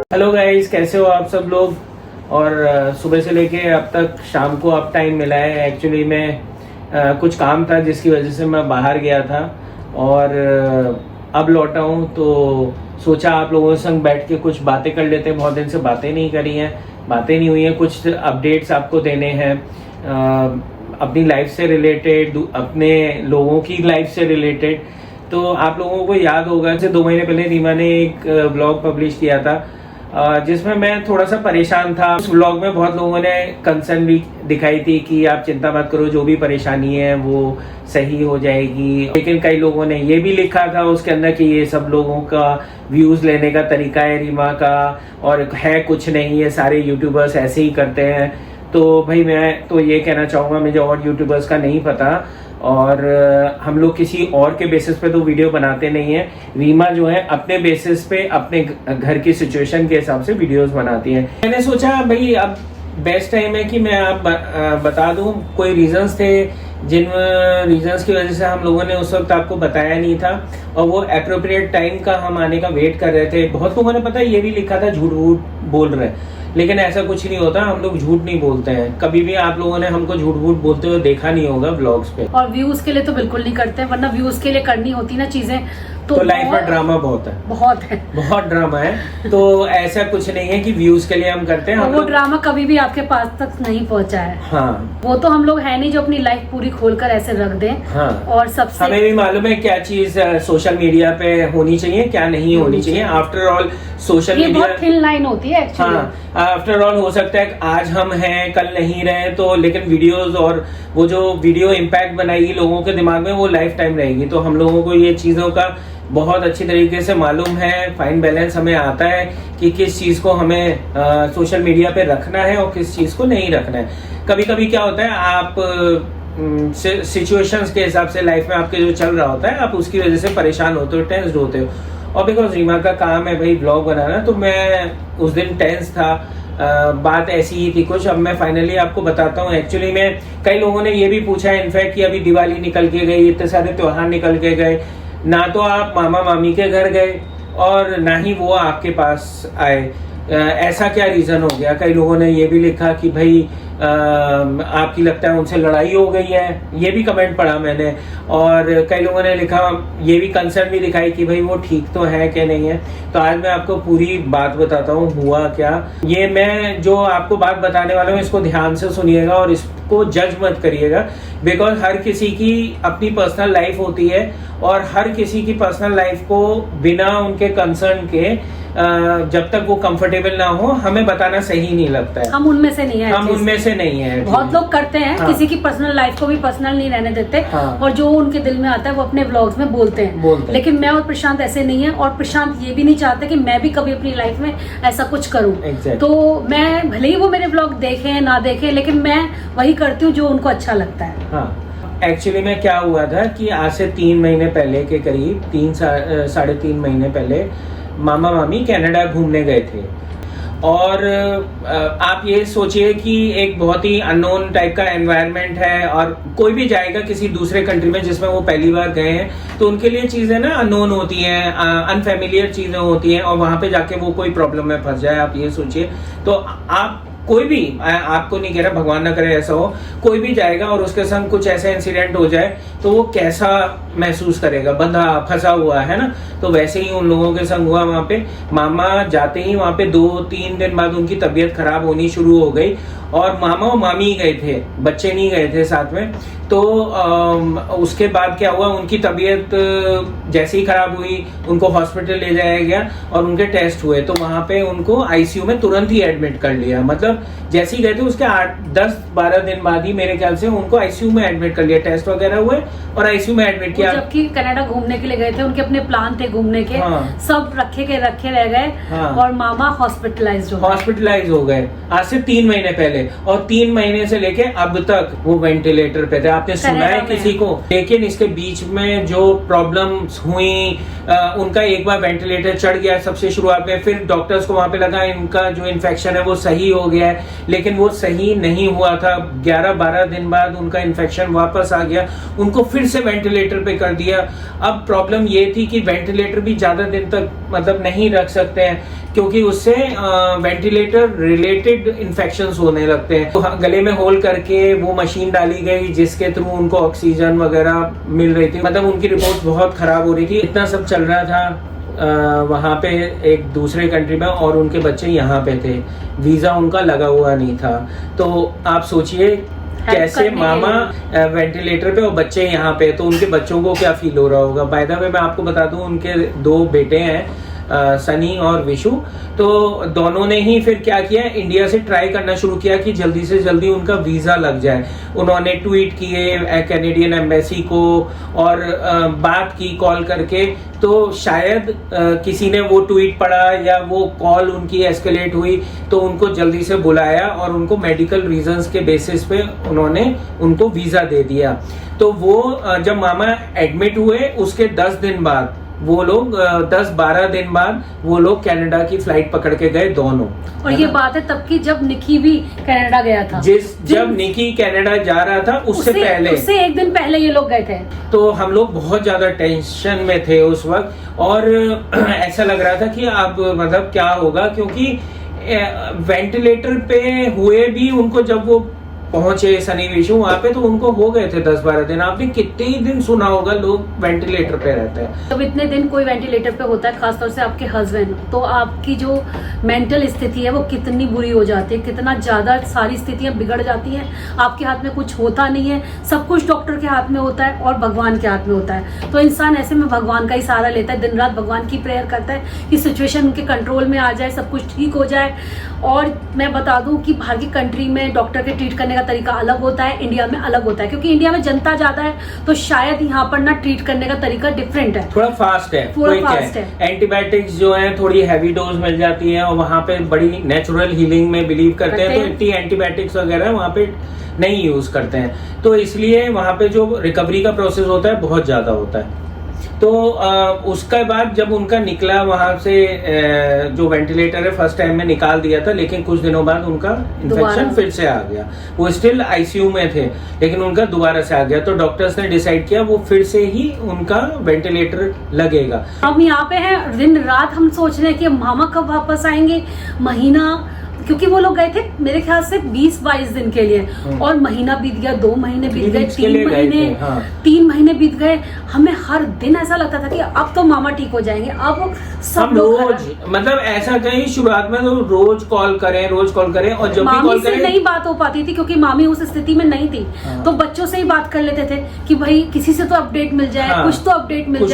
Hello guys, कैसे हो आप सब लोग। और सुबह से लेके अब तक शाम को अब टाइम मिला है। एक्चुअली मैं कुछ काम था जिसकी वजह से मैं बाहर गया था और अब लौटा हूँ, तो सोचा आप लोगों के संग बैठ के कुछ बातें कर लेते हैं। बहुत दिन से बातें नहीं करी हैं, बातें नहीं हुई हैं। कुछ अपडेट्स आपको देने हैं अपनी लाइफ से रिलेटेड, अपने लोगों की लाइफ से रिलेटेड। तो आप लोगों को याद होगा कि 2 महीने पहले रीमा ने एक ब्लॉग पब्लिश किया था जिसमें मैं थोड़ा सा परेशान था। उस व्लॉग में बहुत लोगों ने कंसर्न भी दिखाई थी कि आप चिंता मत करो, जो भी परेशानी है वो सही हो जाएगी। लेकिन कई लोगों ने ये भी लिखा था उसके अंदर कि ये सब लोगों का व्यूज लेने का तरीका है रीमा का, और है कुछ नहीं, ये सारे यूट्यूबर्स ऐसे ही करते हैं। तो भाई मैं तो ये कहना चाहूँगा, मुझे और यूट्यूबर्स का नहीं पता और हम लोग किसी और के बेसिस पे तो वीडियो बनाते नहीं है। रीमा जो है अपने बेसिस पे अपने घर की सिचुएशन के हिसाब से वीडियोस बनाती है। मैंने सोचा भाई अब बेस्ट टाइम है कि मैं आप बता दूं। कोई रीजंस थे जिन रीजंस की वजह से हम लोगों ने उस वक्त आपको बताया नहीं था और वो एप्रोप्रिएट टाइम का हम आने का वेट कर रहे थे। बहुत लोगों ने पता है ये भी लिखा था झूठ वूठ बोल रहे, लेकिन ऐसा कुछ नहीं होता। हम लोग झूठ नहीं बोलते हैं, कभी भी आप लोगों ने हमको झूठ वूठ बोलते हुए देखा नहीं होगा व्लॉग्स पे। और व्यूज के लिए तो बिल्कुल नहीं करते, वरना व्यूज के लिए करनी होती ना चीजें तो लाइफ में ड्रामा बहुत है, बहुत ड्रामा है। तो ऐसा कुछ नहीं है कि व्यूज के लिए हम करते हैं। और वो ड्रामा कभी भी आपके पास तक नहीं पहुंचा है। हाँ, वो तो हम लोग है नहीं जो अपनी लाइफ पूरी खोलकर ऐसे रख दें। हाँ, और सबसे हमें भी मालूम है क्या चीज सोशल मीडिया पे होनी चाहिए, क्या नहीं होनी चाहिए। आफ्टर ऑल सोशल मीडिया बहुत थिन लाइन होती है एक्चुअली। हाँ, आफ्टर ऑल हो सकता है आज हम हैं कल नहीं रहे, तो लेकिन वीडियोस और वो जो वीडियो इम्पैक्ट बनाएगी लोगों के दिमाग में वो लाइफ टाइम रहेगी। तो हम लोगों को ये चीजों का बहुत अच्छी तरीके से मालूम है, फाइन बैलेंस हमें आता है कि किस चीज को हमें सोशल मीडिया पे रखना है और किस चीज को नहीं रखना है। कभी कभी क्या होता है, आप सिचुएशंस के हिसाब से लाइफ में आपके जो चल रहा होता है, आप उसकी वजह से परेशान होते हो, टेंस्ड होते हो। और बिकॉज रीमा का काम है भाई ब्लॉग बनाना, तो मैं उस दिन टेंस था। बात ऐसी ही थी कुछ। अब मैं फाइनली आपको बताता हूँ। एक्चुअली में कई लोगों ने ये भी पूछा है इनफैक्ट कि अभी दिवाली निकल के गई, इतने सारे त्योहार निकल के गए, ना तो आप मामा मामी के घर गए और ना ही वो आपके पास आए। ऐसा क्या रीजन हो गया। कई लोगों ने ये भी लिखा कि भाई आपकी लगता है उनसे लड़ाई हो गई है, ये भी कमेंट पढ़ा मैंने। और कई लोगों ने लिखा, ये भी कंसर्न भी दिखाई कि भाई वो ठीक तो है कि नहीं है। तो आज मैं आपको पूरी बात बताता हूँ हुआ क्या। ये मैं जो आपको बात बताने वाला हूँ इसको ध्यान से सुनिएगा और इसको जज मत करिएगा, बिकॉज हर किसी की अपनी पर्सनल लाइफ होती है और हर किसी की पर्सनल लाइफ को बिना उनके कंसर्न के जब तक वो कंफर्टेबल ना हो हमें बताना सही नहीं लगता है। हम उनमें से नहीं है, हम उनमें से नहीं है। बहुत लोग करते हैं। हाँ। किसी की पर्सनल लाइफ को भी पर्सनल नहीं रहने देते। हाँ। और जो उनके दिल में आता है वो अपने व्लॉग्स में बोलते हैं। लेकिन मैं और प्रशांत ऐसे नहीं है, और प्रशांत ये भी नहीं चाहते कि मैं भी कभी अपनी लाइफ में ऐसा कुछ करूं। तो मैं भले ही वो मेरे व्लॉग देखें ना देखें, लेकिन मैं वही करती हूँ जो उनको अच्छा लगता है। हाँ, एक्चुअली में क्या हुआ था कि आज से 3 महीने पहले के करीब 3-3.5 महीने पहले मामा मामी कनाडा घूमने गए थे। और आप ये सोचिए कि एक बहुत ही अननोन टाइप का एनवायरनमेंट है, और कोई भी जाएगा किसी दूसरे कंट्री में जिसमें वो पहली बार गए हैं तो उनके लिए चीजें ना अननोन होती हैं, अनफेमिलियर चीजें होती हैं, और वहां पे जाके वो कोई प्रॉब्लम में फंस जाए। आप ये सोचिए। तो आप कोई भी, आपको नहीं कह रहा, भगवान ना करे ऐसा हो, कोई भी जाएगा और उसके संग कुछ ऐसा इंसिडेंट हो जाए तो वो कैसा महसूस करेगा। बंदा फंसा हुआ है ना, तो वैसे ही उन लोगों के संग हुआ। वहां पे मामा जाते ही वहां पे 2-3 दिन बाद उनकी तबीयत खराब होनी शुरू हो गई, और मामा और मामी गए थे, बच्चे नहीं गए थे साथ में। तो उसके बाद क्या हुआ, उनकी तबीयत जैसे ही खराब हुई उनको हॉस्पिटल ले जाया गया और उनके टेस्ट हुए। तो वहां पे उनको आईसीयू में तुरंत ही एडमिट कर लिया। मतलब जैसे ही गए थे उसके 8-10-12 दिन बाद ही मेरे ख्याल से उनको आईसीयू में एडमिट कर लिया। टेस्ट वगैरह हुए और आईसीयू में एडमिट किया। जबकि कनाडा घूमने के लिए गए थे, उनके अपने प्लान थे घूमने के। हाँ। सब रखे रह गए। हाँ। और मामा हॉस्पिटलाइज हो गए आज से 3 महीने पहले, और 3 महीने से लेके अब तक वो वेंटिलेटर पे थे। आपने सुना है किसी को? लेकिन इसके बीच में जो प्रॉब्लम्स हुई, उनका एक बार वेंटिलेटर चढ़ गया सबसे शुरुआत में, फिर डॉक्टर्स को वहां पे लगा इनका जो इन्फेक्शन है वो सही हो गया। लिया है, लेकिन वो सही नहीं हुआ था। 11-12 दिन बाद उनका इन्फेक्शन वापस आ गया, उनको फिर से वेंटिलेटर पे कर दिया। अब प्रॉब्लम ये थी कि वेंटिलेटर भी ज्यादा दिन तक मतलब नहीं रख सकते हैं, क्योंकि उससे वेंटिलेटर रिलेटेड इन्फेक्शंस होने लगते हैं। तो गले में होल करके वो मशीन डाली गई जिसके थ्रू उनको ऑक्सीजन वगैरह मिल रही थी। मतलब उनकी रिपोर्ट बहुत खराब हो रही थी। इतना सब चल रहा था वहाँ पे एक दूसरे कंट्री में, और उनके बच्चे यहाँ पे थे, वीजा उनका लगा हुआ नहीं था। तो आप सोचिए कैसे मामा वेंटिलेटर पे और बच्चे यहाँ पे, तो उनके बच्चों को क्या फील हो रहा होगा। बाय द वे मैं आपको बता दूं, उनके 2 बेटे हैं, सनी और विशु। तो दोनों ने ही फिर क्या किया, इंडिया से ट्राई करना शुरू किया कि जल्दी से जल्दी उनका वीजा लग जाए। उन्होंने ट्वीट किए कैनेडियन एम्बेसी को और बात की कॉल करके। तो शायद किसी ने वो ट्वीट पढ़ा या वो कॉल उनकी एस्केलेट हुई, तो उनको जल्दी से बुलाया और उनको मेडिकल रीजंस के बेसिस पे उन्होंने उनको वीजा दे दिया। तो वो जब मामा एडमिट हुए उसके 10 दिन बाद वो लोग 10-12 दिन बाद वो लोग कनाडा की फ्लाइट पकड़ के गए दोनों। और ये बात है तब की जब निकी भी कनाडा गया था। जब निकी कनाडा जा रहा था उससे एक दिन पहले ये लोग गए थे। तो हम लोग बहुत ज्यादा टेंशन में थे उस वक्त, और ऐसा लग रहा था कि अब मतलब क्या होगा, क्योंकि वेंटिलेटर पे हुए भी उनको जब वो पहुंचे सनी विशु वहां पे, तो उनको हो गए थे 10-12 दिन। आपने कितने ही दिन सुना होगा लोग वेंटिलेटर पे रहते हैं। जब इतने दिन कोई वेंटिलेटर पे होता है, खासतौर से आपके हस्बैंड, तो आपकी जो मेंटल स्थिति है वो कितनी बुरी हो जाती है, कितना ज्यादा सारी स्थितियां बिगड़ जाती हैं। आपके हाथ में कुछ होता नहीं है, सब कुछ डॉक्टर के हाथ में होता है और भगवान के हाथ में होता है। तो इंसान ऐसे में भगवान का ही सहारा लेता है, दिन रात भगवान की प्रेयर करता है कि सिचुएशन उनके कंट्रोल में आ जाए, सब कुछ ठीक हो जाए। और मैं बता दूं कि बाहर की कंट्री में डॉक्टर के ट्रीट करने का तरीका अलग होता है, इंडिया में अलग होता है, क्योंकि इंडिया में जनता ज्यादा है, तो शायद यहाँ पर ना ट्रीट करने का तरीका डिफरेंट है, थोड़ा फास्ट है, थोड़ा फास्ट है। एंटीबायोटिक्स जो है थोड़ी हैवी डोज मिल जाती है, और वहाँ पे बड़ी नेचुरल हीलिंग में बिलीव करते हैं, तो इतनी एंटीबायोटिक्स वगैरह वहाँ पे नहीं यूज करते हैं। तो इसलिए वहाँ पे जो रिकवरी का प्रोसेस होता है बहुत ज्यादा होता है। तो उसके बाद जब उनका निकला वहां से, जो वेंटिलेटर है फर्स्ट टाइम में निकाल दिया था, लेकिन कुछ दिनों बाद उनका इन्फेक्शन फिर से आ गया। वो स्टिल आईसीयू में थे, लेकिन उनका दोबारा से आ गया। तो डॉक्टर्स ने डिसाइड किया वो फिर से ही उनका वेंटिलेटर लगेगा। हम यहाँ पे हैं, दिन रात हम सोच रहे हैं कि मामा कब वापस आएंगे, महीना, क्योंकि वो लोग गए थे मेरे ख्याल से 20-22 दिन के लिए, और महीना बीत गया, 2 महीने बीत गए, 3 महीने बीत गए। हमें हर दिन ऐसा लगता था कि अब तो मामा ठीक हो जाएंगे, अब सब लोग रोज, मतलब ऐसा कहीं शुरुआत में तो रोज कॉल करें, और जब भी कॉल करें नहीं बात हो पाती थी, क्योंकि मामी उस स्थिति में नहीं थी। तो बच्चों से ही बात कर लेते थे कि भाई किसी से तो अपडेट मिल जाए, कुछ तो अपडेट मिल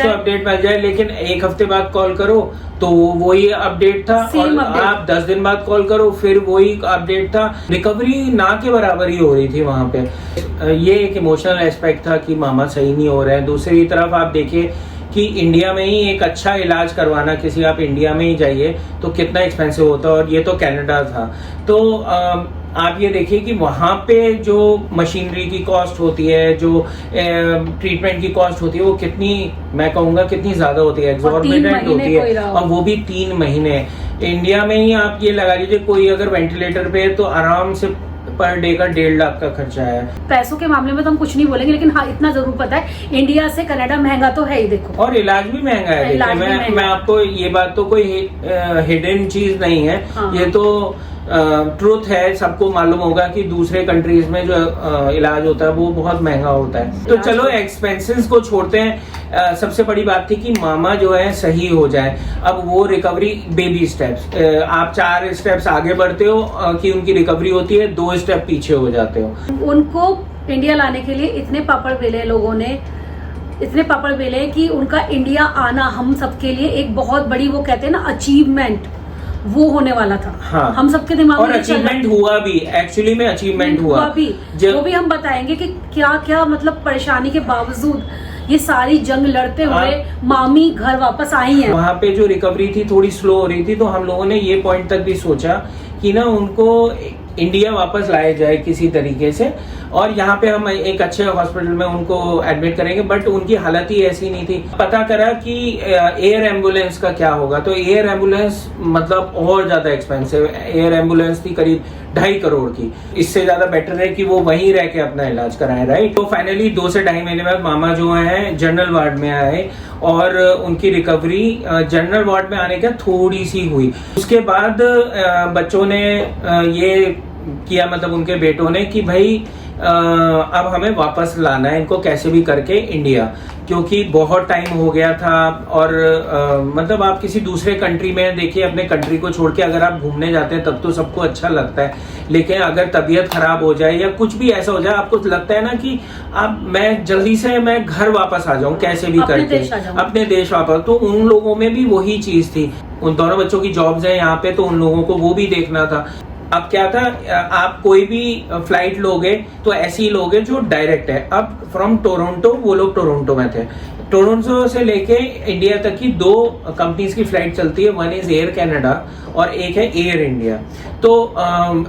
जाए। लेकिन एक हफ्ते बाद कॉल करो तो वही अपडेट था, और आप 10 दिन बाद कॉल करो फिर वही अपडेट था। रिकवरी ना के बराबर ही हो रही थी वहां पे। ये एक इमोशनल एस्पेक्ट था कि मामा सही नहीं हो रहे हैं। दूसरी तरफ आप देखिए कि इंडिया में ही एक अच्छा इलाज करवाना, किसी आप इंडिया में ही जाइए तो कितना एक्सपेंसिव होता है, और ये तो कनाडा था। तो आप ये देखिए कि वहां पे जो मशीनरी की कॉस्ट होती है, जो ट्रीटमेंट की कॉस्ट होती है, वो कितनी, मैं कहूँगा कितनी ज्यादा होती है, एग्जॉर्बिटेंट होती है, और वो भी 3 महीने। इंडिया में ही आप ये लगा लीजिए कोई अगर वेंटिलेटर पे है तो आराम से पर डे का 1.5 लाख का खर्चा है। पैसों के मामले में तो हम कुछ नहीं बोलेंगे, लेकिन हाँ इतना जरूर पता है इंडिया से कनाडा महंगा तो है ही, देखो, और इलाज भी महंगा है। मैं आपको ये बात तो कोई हिडन चीज नहीं है, ये तो ट्रूथ है, सबको मालूम होगा कि दूसरे कंट्रीज में जो इलाज होता है वो बहुत महंगा होता है। तो चलो एक्सपेंसेस को छोड़ते हैं, सबसे बड़ी बात थी कि मामा जो है सही हो जाए। अब वो रिकवरी बेबी स्टेप्स, आप 4 स्टेप्स आगे बढ़ते हो कि उनकी रिकवरी होती है, 2 स्टेप पीछे हो जाते हो। उनको इंडिया लाने के लिए इतने पापड़ बेले लोगों ने, इतने पापड़ बेले कि उनका इंडिया आना हम सबके लिए एक बहुत बड़ी, वो कहते हैं ना, अचीवमेंट वो होने वाला था। हाँ। हम सबके दिमाग में अचीवमेंट हुआ भी, एक्चुअली में अचीवमेंट हुआ भी। वो भी हम बताएंगे कि क्या क्या मतलब परेशानी के बावजूद ये सारी जंग लड़ते हुए मामी घर वापस आई हैं। वहाँ पे जो रिकवरी थी थोड़ी स्लो हो रही थी, तो हम लोगों ने ये पॉइंट तक भी सोचा कि ना उनको इंडिया वापस लाया जाए किसी तरीके से, और यहाँ पे हम एक अच्छे हॉस्पिटल में उनको एडमिट करेंगे, बट उनकी हालत ही ऐसी नहीं थी। पता करा कि एयर एम्बुलेंस का क्या होगा, तो एयर एम्बुलेंस मतलब और ज्यादा एक्सपेंसिव। एयर एम्बुलेंस थी करीब 2.5 करोड़ की। इससे ज्यादा बेटर है कि वो वहीं रह के अपना इलाज कराए, राइट। तो फाइनली 2 से 2.5 महीने बाद मामा जो है जनरल वार्ड में आए और उनकी रिकवरी जनरल वार्ड में आने के थोड़ी सी हुई। उसके बाद बच्चों ने ये किया, मतलब उनके बेटों ने, कि भाई अब हमें वापस लाना है इनको कैसे भी करके इंडिया, क्योंकि बहुत टाइम हो गया था। और मतलब आप किसी दूसरे कंट्री में देखिए, अपने कंट्री को छोड़ के अगर आप घूमने जाते हैं तब तो सबको अच्छा लगता है, लेकिन अगर तबीयत खराब हो जाए या कुछ भी ऐसा हो जाए, आपको लगता है ना कि अब मैं जल्दी से मैं घर वापस आ जाऊं कैसे भी करके, अपने देश वापस। तो उन लोगों में भी वही चीज थी। उन दोनों बच्चों की जॉब्स है यहाँ पे, तो उन लोगों को वो भी देखना था। अब क्या था, आप कोई भी फ्लाइट लोगे तो ऐसे ही लोगे जो डायरेक्ट है। अब फ्रॉम टोरंटो, वो लोग टोरंटो में थे, टोरंटो से लेके इंडिया तक की 2 कंपनीज की फ्लाइट चलती है। वन इज एयर कनाडा और एक है एयर इंडिया। तो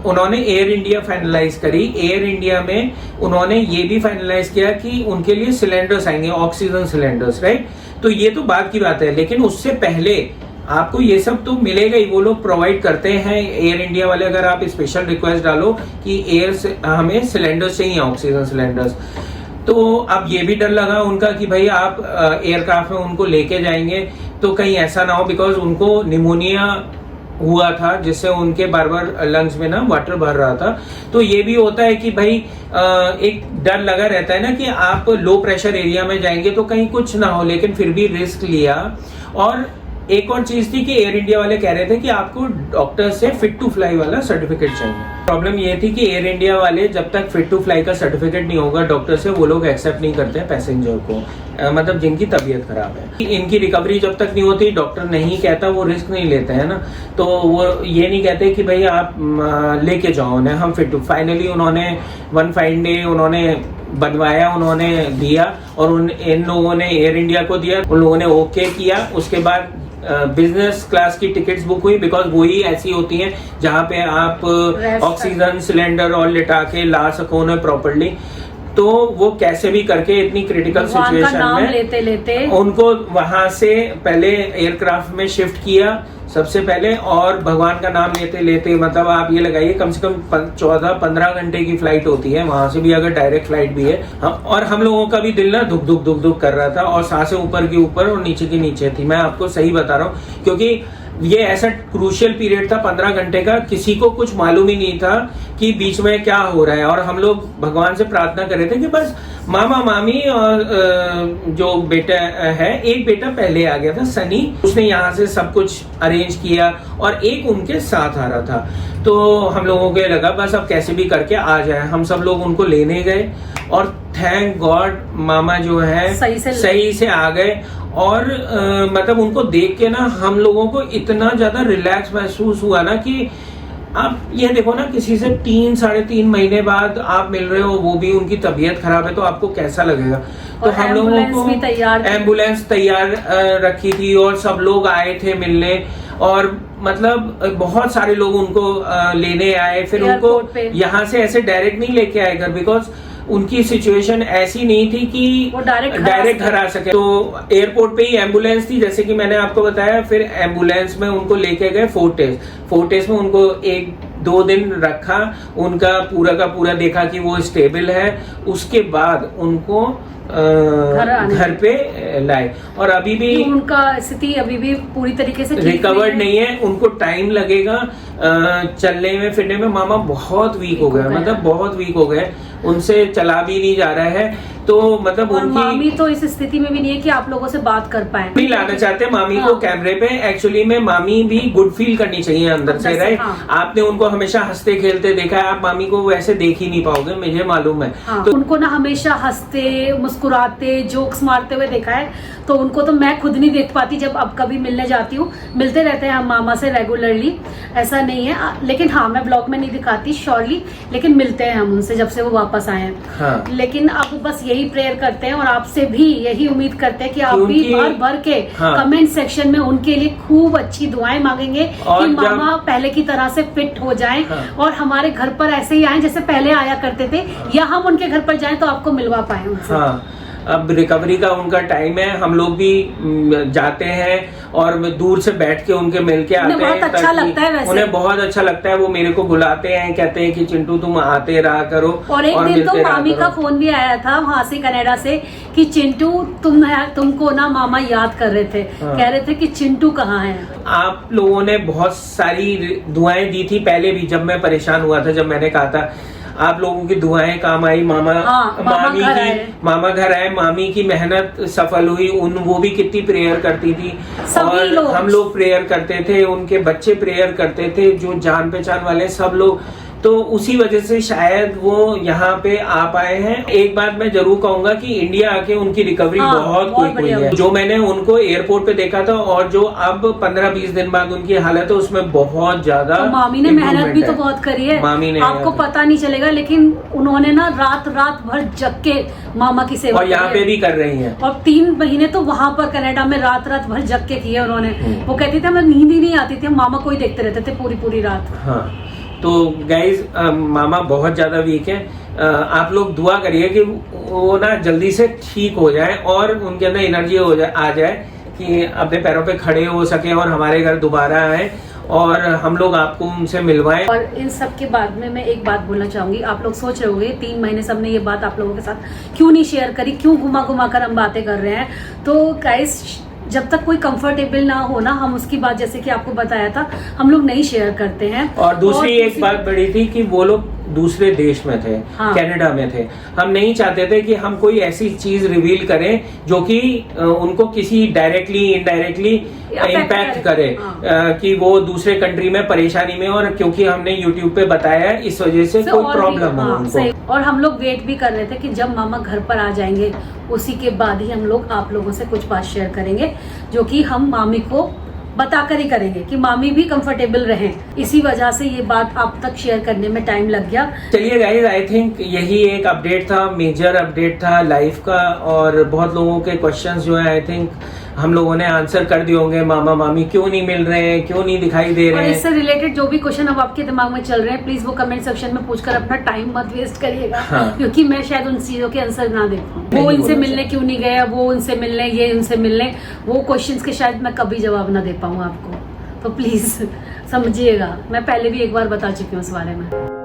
उन्होंने एयर इंडिया फाइनलाइज करी। एयर इंडिया में उन्होंने ये भी फाइनलाइज किया कि उनके लिए सिलेंडर्स आएंगे, ऑक्सीजन सिलेंडर्स, राइट। तो ये तो बात की बात है, लेकिन उससे पहले आपको ये सब तो मिलेगा ही, वो लोग प्रोवाइड करते हैं एयर इंडिया वाले। अगर आप स्पेशल रिक्वेस्ट डालो कि हमें सिलेंडर्स चाहिए, ऑक्सीजन सिलेंडर्स, तो अब ये भी डर लगा उनका कि भाई आप एयरक्राफ्ट में उनको लेके जाएंगे तो कहीं ऐसा ना हो, बिकॉज उनको निमोनिया हुआ था जिससे उनके बार बार लंग्स में ना वाटर भर रहा था। तो ये भी होता है कि भाई एक डर लगा रहता है ना कि आप लो प्रेशर एरिया में जाएंगे तो कहीं कुछ ना हो, लेकिन फिर भी रिस्क लिया। और एक और चीज थी कि एयर इंडिया वाले कह रहे थे कि आपको डॉक्टर से फिट टू फ्लाई वाला सर्टिफिकेट चाहिए। प्रॉब्लम ये थी कि एयर इंडिया वाले जब तक फिट टू फ्लाई का सर्टिफिकेट नहीं होगा डॉक्टर से, वो लोग एक्सेप्ट नहीं करते हैं पैसेंजर को, मतलब जिनकी तबीयत खराब है। इनकी रिकवरी जब तक नहीं होती, डॉक्टर नहीं कहता, वो रिस्क नहीं लेते हैं ना। तो वो ये नहीं कहते कि भाई आप लेके जाओ उन्हें, हम फिट टू। फाइनली उन्होंने वन फाइन डे उन्होंने बनवाया, उन्होंने दिया, और इन लोगों ने एयर इंडिया को दिया, उन लोगों ने ओके किया। उसके बाद बिजनेस क्लास की टिकट्स बुक हुई, बिकॉज वही ऐसी होती हैं जहां पे आप ऑक्सीजन सिलेंडर और लिटा के ला सको उन्हें प्रॉपरली। तो वो कैसे भी करके इतनी क्रिटिकल सिचुएशन में लेते उनको वहां से पहले एयरक्राफ्ट में शिफ्ट किया सबसे पहले, और भगवान का नाम लेते लेते, मतलब आप ये लगाइए कम से कम 14-15 घंटे की फ्लाइट होती है वहां से भी, अगर डायरेक्ट फ्लाइट भी है। और हम लोगों का भी दिल ना धुक धुक धुक धुक कर रहा था, और सांसें ऊपर की ऊपर और नीचे की नीचे थी। मैं आपको सही बता रहा हूँ, क्योंकि ये ऐसा क्रूशियल पीरियड था 15 घंटे का, किसी को कुछ मालूम ही नहीं था कि बीच में क्या हो रहा है। और हम लोग भगवान से प्रार्थना कर रहे थे कि बस मामा मामी और जो बेटा है, एक बेटा पहले आ गया था सनी, उसने यहाँ से सब कुछ अरेंज किया, और एक उनके साथ आ रहा था। तो हम लोगों को लगा बस अब कैसे भी करके आ जाए। हम सब लोग उनको लेने गए, और थैंक गॉड मामा जो है सही से आ गए। और मतलब उनको देख के ना हम लोगों को इतना ज्यादा रिलैक्स महसूस हुआ ना कि आप ये देखो ना, किसी से 3-3.5 महीने बाद आप मिल रहे हो, वो भी उनकी तबीयत खराब है, तो आपको कैसा लगेगा। तो हम लोगों को एम्बुलेंस तैयार रखी थी, और सब लोग आए थे मिलने, और मतलब बहुत सारे लोग उनको लेने आए। फिर उनको यहाँ से ऐसे डायरेक्ट नहीं लेके आए घर, बिकॉज उनकी सिचुएशन ऐसी नहीं थी कि वो डायरेक्ट घर आ सके। तो एयरपोर्ट पे ही एम्बुलेंस थी, जैसे कि मैंने आपको बताया। फिर एम्बुलेंस में उनको लेके गए फोर्टेस में, उनको 1-2 दिन रखा, उनका पूरा का पूरा देखा कि वो स्टेबल है। उसके बाद उनको घर पे लाए, और अभी भी उनका स्थिति अभी भी पूरी तरीके से रिकवर्ड नहीं है, उनको टाइम लगेगा चलने में फिरने में। मामा बहुत वीक हो गए, मतलब बहुत वीक हो गए, उनसे चला भी नहीं जा रहा है। तो मतलब उनकी मामी तो इस स्थिति में भी नहीं है कि आप लोगों से बात कर पाए। नहीं लाना चाहते मामी को कैमरे पे। एक्चुअली में मामी भी गुड फील करनी चाहिए अंदर से, राइट। आपने उनको हमेशा हंसते खेलते देखा है, आप मामी को वैसे देख ही नहीं पाओगे, मुझे मालूम है। तो उनको ना हमेशा हंसते मुस्कुराते जोक्स मारते हुए देखा है, तो उनको तो मैं खुद नहीं देख पाती। जब अब कभी मिलने जाती हूँ, मिलते रहते हैं हम मामा से रेगुलरली, ऐसा नहीं है। लेकिन हाँ, मैं ब्लॉग में नहीं दिखाती श्योरली, लेकिन मिलते हैं हम उनसे जब से वो वापस आए हैं। लेकिन अब बस यही यही प्रेयर करते हैं और आपसे भी यही उम्मीद करते हैं कि आप भी भर भर के कमेंट सेक्शन में उनके लिए खूब अच्छी दुआएं मांगेंगे कि मामा पहले की तरह से फिट हो जाएं और हमारे घर पर ऐसे ही आए जैसे पहले आया करते थे, या हम उनके घर पर जाएं तो आपको मिलवा पाए उनसे। अब रिकवरी का उनका टाइम है, हम लोग भी जाते हैं और दूर से बैठ के उनके मिल के आते हैं। बहुत अच्छा लगता है वैसे। उन्हें बहुत अच्छा लगता है, वो मेरे को बुलाते हैं, कहते हैं कि चिंटू तुम आते रहा करो। और एक दिन तो मामी का फोन भी आया था वहाँ से कनाडा से कि चिंटू तुमको ना मामा याद कर रहे थे, कह रहे थे कि चिंटू कहाँ है। आप लोगों ने बहुत सारी दुआएं दी थी पहले भी, जब मैं परेशान हुआ था, जब मैंने कहा था आप लोगों की दुआएं काम आई, मामा घर आए, मामी की मेहनत सफल हुई, वो भी कितनी प्रेयर करती थी और हम लोग प्रेयर करते थे, उनके बच्चे प्रेयर करते थे, जो जान पहचान वाले सब लोग, तो उसी वजह से शायद वो यहाँ पे आ पाए हैं। एक बात मैं जरूर कहूंगा कि इंडिया आके उनकी रिकवरी बहुत क्विक हुई है। जो मैंने उनको एयरपोर्ट पे देखा था और जो अब 15-20 दिन बाद उनकी हालत है, उसमें बहुत ज्यादा तो मामी ने मेहनत भी तो बहुत करी है, मामी ने, आपको पता नहीं चलेगा, लेकिन उन्होंने ना रात भर जग के मामा की सेवा, और यहाँ पे भी कर रही है, और 3 महीने तो वहाँ पर कनाडा में रात भर जग के किए उन्होंने। वो कहती थी हमें नींद ही नहीं आती थी, मामा को ही देखते रहते थे पूरी रात। हाँ, तो गाइज मामा बहुत ज्यादा वीक है, आप लोग दुआ करिए कि वो ना जल्दी से ठीक हो जाए और उनके अंदर एनर्जी आ जाए कि अपने पैरों पे खड़े हो सके और हमारे घर दोबारा आए और हम लोग आपको उनसे मिलवाएं। और इन सब के बाद में मैं एक बात बोलना चाहूंगी, आप लोग सोच रहे होंगे 3 महीने से हमने ये बात आप लोगों के साथ क्यों नहीं शेयर करी, क्यों घुमा कर हम बातें कर रहे हैं। तो गाइस, जब तक कोई कंफर्टेबल ना हो ना, हम उसकी बात जैसे कि आपको बताया था, हम लोग नहीं शेयर करते हैं। और दूसरी एक बात बड़ी थी कि वो लोग दूसरे देश में थे, कनाडा में थे, हम नहीं चाहते थे कि हम कोई ऐसी चीज रिवील करें जो कि उनको किसी डायरेक्टली इनडायरेक्टली इम्पैक्ट करे, कि वो दूसरे कंट्री में परेशानी में, और क्योंकि हमने यूट्यूब पे बताया इस वजह से कोई प्रॉब्लम हो उनको। और हम लोग वेट भी कर रहे थे कि जब मामा घर पर आ जाएंगे उसी के बाद ही हम लोग आप लोगों से कुछ बात शेयर करेंगे, जो कि हम मामी को बताकर ही करेंगे कि मामी भी कंफर्टेबल रहें। इसी वजह से ये बात आप तक शेयर करने में टाइम लग गया। चलिए गाइस, आई थिंक यही एक अपडेट था, मेजर अपडेट था लाइफ का, और बहुत लोगों के क्वेश्चंस जो है आई थिंक हम लोगों ने आंसर कर दिए होंगे। मामा मामी क्यों नहीं मिल रहे हैं, क्यों नहीं दिखाई दे रहे हैं, इससे रिलेटेड जो भी क्वेश्चन अब आपके दिमाग में चल रहे हैं, प्लीज वो कमेंट सेक्शन में पूछकर अपना टाइम मत वेस्ट करिएगा। क्योंकि मैं शायद उन चीजों के आंसर ना दे पाऊं। वो इनसे मिलने क्यों नहीं गया, वो उनसे मिलने, ये उनसे मिलने, वो क्वेश्चंस के शायद मैं कभी जवाब ना दे पाऊँ आपको। तो प्लीज समझिएगा, मैं पहले भी एक बार बता चुकी हूँ इस बारे में।